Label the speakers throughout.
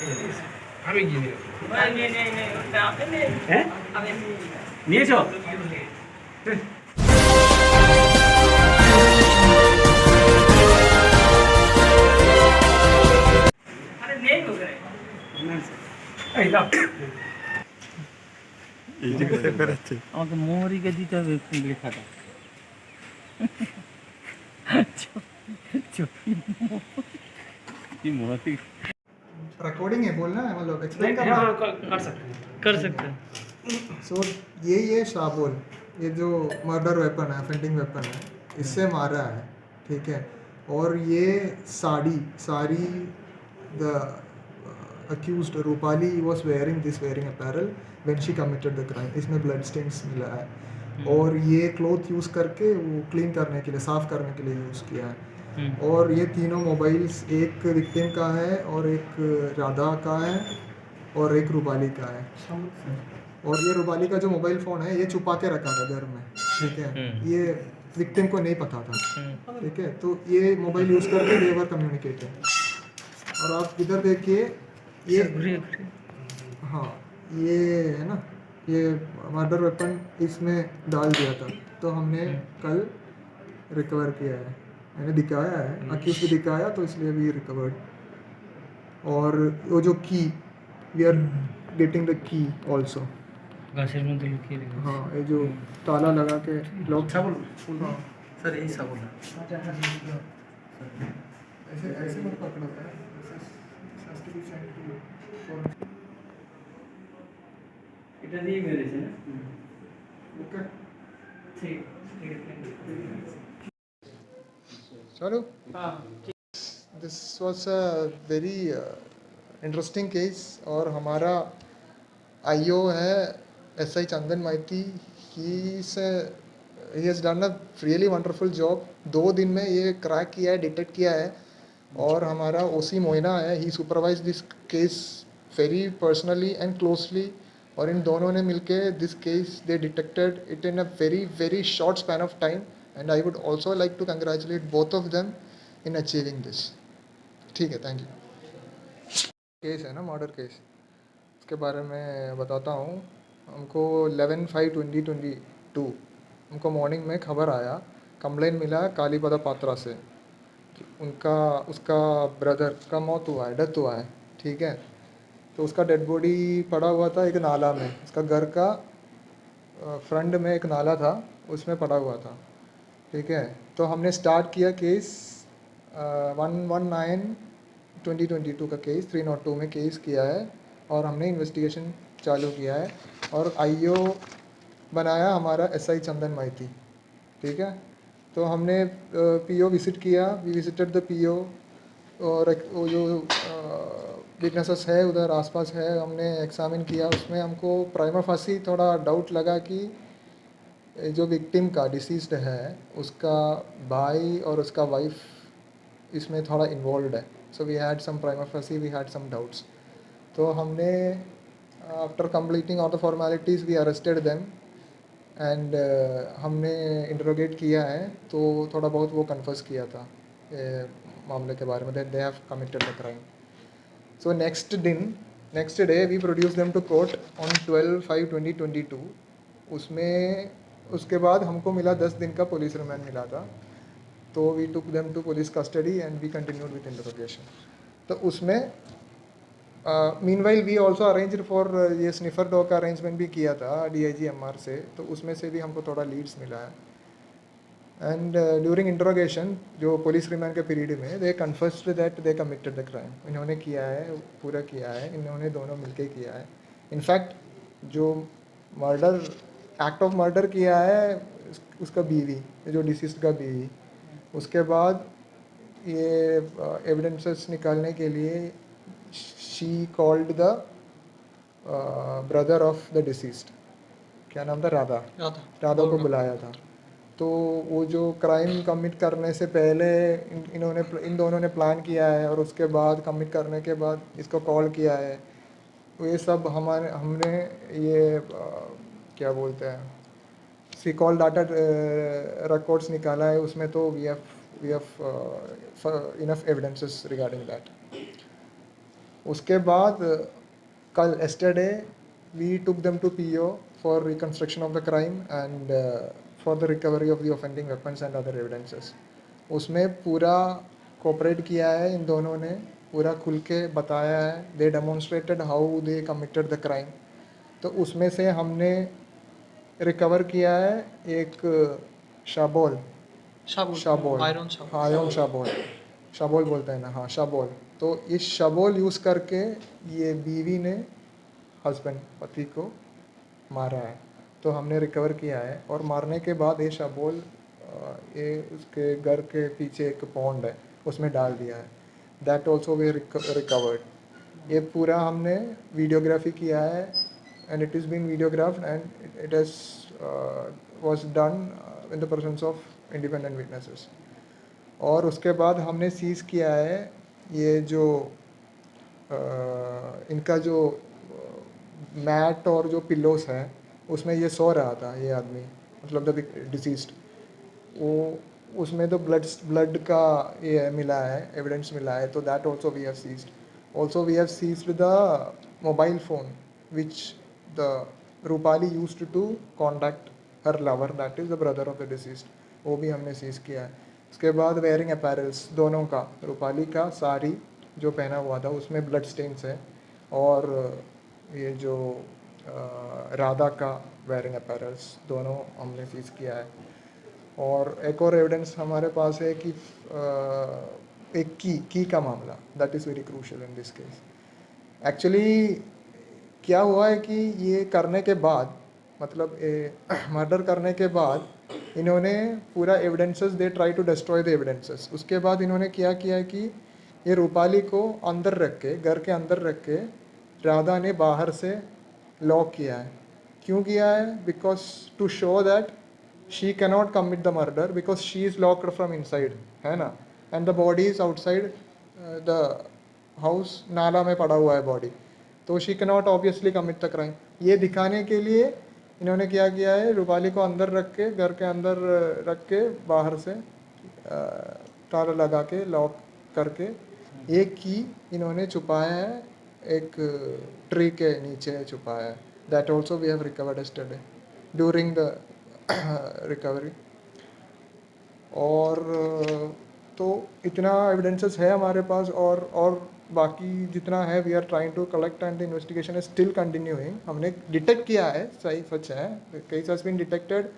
Speaker 1: আমি গিয়ে
Speaker 2: হ্যাঁ নিয়েছো? এই দাও।
Speaker 3: আমাকে মোহরিকে দিতে হবে একটু লেখাটা। কি মোহরি
Speaker 4: रिकॉर्डिंग है बोलना है मतलब एक्सप्लेन करना
Speaker 2: हाँ,
Speaker 4: है।
Speaker 3: कर सकते हैं।
Speaker 4: सो ये शाबुल, ये जो मर्डर वेपन है, फेंटिंग वेपन है, इससे मारा है, ठीक है। और ये sari the accused Rupali was wearing apparel when she committed the crime. इसमें ब्लड स्टेन्स मिला है और ये क्लॉथ यूज़ करके वो क्लीन करने के लिए, साफ़ करने के लिए यूज़ किया है। और ये तीनों मोबाइल्स, एक विक्टिम का है और एक राधा का है और एक रूपाली का है। और ये रूपाली का जो मोबाइल फ़ोन है ये छुपा के रखा था घर में, ठीक है। ये विक्टिम को नहीं पता था, ठीक है। तो ये मोबाइल यूज़ करके दे वर कम्युनिकेटिंग। और आप इधर देखिए ये, हाँ ये है ना, ये मर्डर वेपन इसमें डाल दिया था, तो हमने कल रिकवर किया है, मैंने दिखाया है, अक्यूज भी दिखाया, तो इसलिए भी रिकवर्ड। और वो जो की, we are getting the key also.
Speaker 3: गाছের মধ্যে লুকিয়ে রেখেছি।
Speaker 4: हाँ, ये जो ताला लगा के लॉक।
Speaker 1: বলুন স্যার এই সাবুন
Speaker 4: ऐसे ऐसे मत पकड़ो यार,
Speaker 3: এটা দিয়ে মেরেছে না?
Speaker 4: ओके
Speaker 3: ঠিক ঠিক আছে।
Speaker 4: चलो।
Speaker 3: हाँ
Speaker 4: this was a very interesting case. और हमारा आईओ है SI Chandan Maity, he has done a really wonderful job. 2 दिन में ये क्रैक किया है, डिटेक्ट किया है। और हमारा ओसी मोइना है, he supervise this case very personally and closely. और इन दोनों ने मिलके this case they detected it in a very very short span of time. And I would also like to congratulate both of them in achieving this. ठीक है, thank you. Case है ना, murder case, उसके बारे में बताता हूँ। हमको 11/5/2022 हमको मॉर्निंग में खबर आया, कंप्लेन मिला कालीपदा पात्रा से कि उसका ब्रदर का मौत हुआ है, डेथ हुआ है, ठीक है। तो उसका डेड बॉडी पड़ा हुआ था एक नाला में, उसका घर का फ्रंट में एक नाला था, उसमें पड़ा हुआ था, ठीक है। तो हमने स्टार्ट किया केस 119/2022 का केस 302 में केस किया है। और हमने इन्वेस्टिगेशन चालू किया है और आईओ बनाया हमारा एसआई चंदन माइती, ठीक है। तो हमने पीओ विज़िट किया, वी विजिटेड द पीओ। और वो जो विटनेसेस है उधर आसपास है, हमने एग्जामिन किया। उसमें हमको प्राइमा फासी थोड़ा डाउट लगा कि जो विक्टिम का डिसीज्ड है उसका भाई और उसका वाइफ इसमें थोड़ा इन्वॉल्व है। So we had some prima facie, we had some doubts. तो हमने after completing all the formalities we arrested them and हमने इंटरोगेट किया है, तो थोड़ा बहुत वो कन्फर्स किया था मामले के बारे में, that they have committed the crime. So next day we produce them to court on 12/5/2022। उसमें उसके बाद हमको मिला 10 दिन का पुलिस रिमांड मिला था, तो we took them to police custody and we continued with interrogation. तो उसमें meanwhile we also arranged for ये स्निफर डॉग का अरेंजमेंट भी किया था DIGMR से, तो उसमें से भी हमको थोड़ा लीड्स मिला है। एंड ड्यूरिंग इंटरोगेशन जो पुलिस रिमांड के पीरियड में they confessed that they committed the crime. इन्होंने किया है, पूरा किया है, इन्होंने दोनों मिलके किया है। इनफैक्ट जो मर्डर एक्ट ऑफ मर्डर किया है उसका बीवी, जो डिसीज्ड का बीवी, उसके बाद ये एविडेंसेस निकालने के लिए she called the brother of the deceased, क्या नाम था, राधा को बुलाया था। तो वो जो क्राइम कमिट करने से पहले इन दोनों ने प्लान किया है और उसके बाद कमिट करने के बाद इसको कॉल किया है। तो ये सब हमने ये क्या बोलते हैं रिकॉल डाटा रिकॉर्ड्स निकाला है, उसमें तो we have enough evidences regarding that. उसके बाद कल yesterday we took them to PO for reconstruction of the crime and for the recovery of the offending weapons and other evidences. उसमें पूरा cooperate किया है, इन दोनों ने पूरा खुल के बताया है। They demonstrated how they committed the crime. तो उसमें से हमने रिकवर किया है एक शाबोल
Speaker 1: आयरन
Speaker 4: शाबोल बोलते हैं ना, हाँ शाबोल। तो इस शाबोल यूज़ करके ये बीवी ने पति को मारा है, तो हमने रिकवर किया है। और मारने के बाद ये शाबोल ये उसके घर के पीछे एक पॉन्ड है, उसमें डाल दिया है। That also we recovered. ये पूरा हमने वीडियोग्राफी किया है and it is been videographed and it has was done in the presence of independent witnesses. और उसके बाद हमने सीज़ किया है ये जो इनका जो मैट और जो पिलोस है उसमें ये सो रहा था ये आदमी, मतलब द डिसीज्ड। वो उसमें तो ब्लड का ये मिला है, एविडेंस मिला है। तो that also we have seized. Also we have seized the mobile phone which the Rupali used to contact her lover, that is the brother of the deceased. वो भी हमने सीज़ किया है। उसके बाद वेयरिंग अपैरल्स दोनों का, रूपाली का साड़ी जो पहना हुआ था उसमें ब्लड स्टेन्स है, और ये जो राधा का वेयरिंग अपैरल्स दोनों हमने सीज़ किया है। और एक और एविडेंस हमारे पास है कि एक की का मामला, that is very crucial in this case. Actually क्या हुआ है कि ये करने के बाद, मतलब मर्डर करने के बाद इन्होंने पूरा evidences, they try to destroy the evidences. उसके बाद इन्होंने क्या किया है कि ये रूपाली को अंदर रख के, घर के अंदर रख के, राधा ने बाहर से लॉक किया है। क्यों किया है? Because to show that she cannot commit the murder because she is locked from inside, है ना, and the body is outside the house, नाला में पड़ा हुआ है बॉडी, तो she cannot obviously commit the crime. ये दिखाने के लिए इन्होंने क्या किया है, रूपाली को अंदर रख के, घर के अंदर रख के, बाहर से ताला लगा के लॉक करके एक की इन्होंने छुपाया है, एक ट्री के नीचे छुपाया है। That also we have recovered yesterday during the recovery. और तो इतना एविडेंसेस है हमारे पास, और बाकी जितना है we are trying to collect and the investigation is still continuing. हमने डिटेक्ट किया है, सही सच है, केस हैज बीन डिटेक्टेड,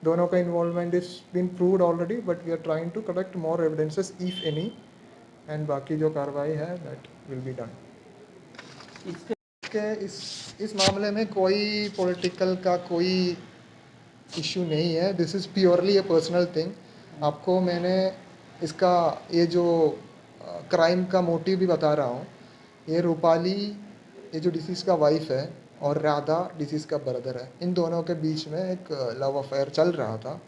Speaker 4: दोनों का involvement is been proved already, but we are trying to collect more evidences if any, and बाकी जो कार्रवाई है दैट विल बी डन। इस मामले में कोई पॉलिटिकल का कोई इशू नहीं है, this is purely A personal thing. आपको मैंने इसका ये जो क्राइम का मोटिव भी बता रहा हूँ। ये रूपाली, ये जो डिसीज़ का वाइफ है, और राधा डिसीज़ का ब्रदर है, इन दोनों के बीच में एक लव अफेयर चल रहा था,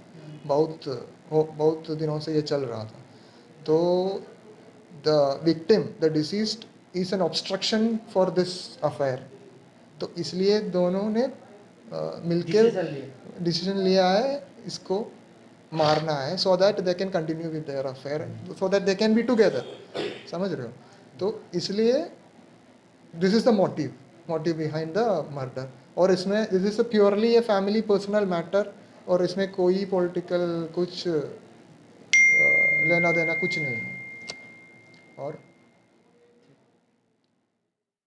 Speaker 4: बहुत दिनों से ये चल रहा था। तो the victim, the deceased is an obstruction for this affair. तो इसलिए दोनों ने मिलकर डिसीजन लिया है इसको मारना है, so that they can continue with their affair, so that they can be together. समझ रहे हो? तो इसलिए this is the motive behind the murder. और इसमें this is purely a family personal matter, और इसमें कोई पॉलिटिकल कुछ लेना देना कुछ नहीं है। और